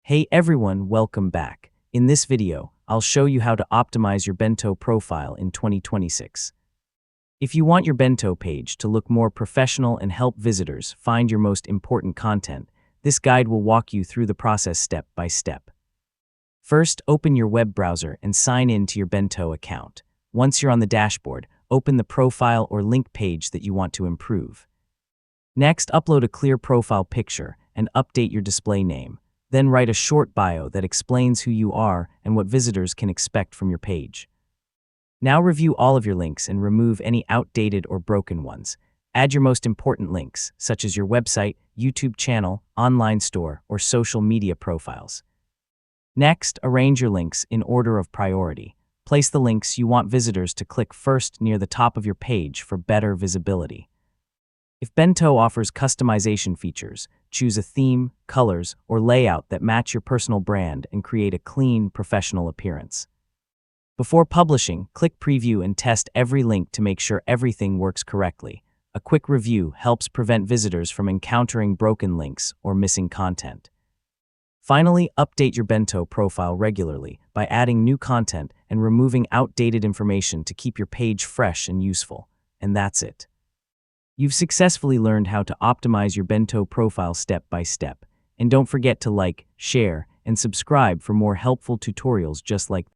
Hey everyone, welcome back. In this video, I'll show you how to optimize your Bento profile in 2026. If you want your Bento page to look more professional and help visitors find your most important content, this guide will walk you through the process step by step. First, open your web browser and sign in to your Bento account. Once you're on the dashboard, open the profile or link page that you want to improve. Next, upload a clear profile picture and update your display name. Then write a short bio that explains who you are and what visitors can expect from your page. Now review all of your links and remove any outdated or broken ones. Add your most important links, such as your website, YouTube channel, online store, or social media profiles. Next, arrange your links in order of priority. Place the links you want visitors to click first near the top of your page for better visibility. If Bento offers customization features, choose a theme, colors, or layout that match your personal brand and create a clean, professional appearance. Before publishing, click Preview and test every link to make sure everything works correctly. A quick review helps prevent visitors from encountering broken links or missing content. Finally, update your Bento profile regularly by adding new content and removing outdated information to keep your page fresh and useful. And that's it. You've successfully learned how to optimize your Bento profile step by step. And don't forget to like, share, and subscribe for more helpful tutorials just like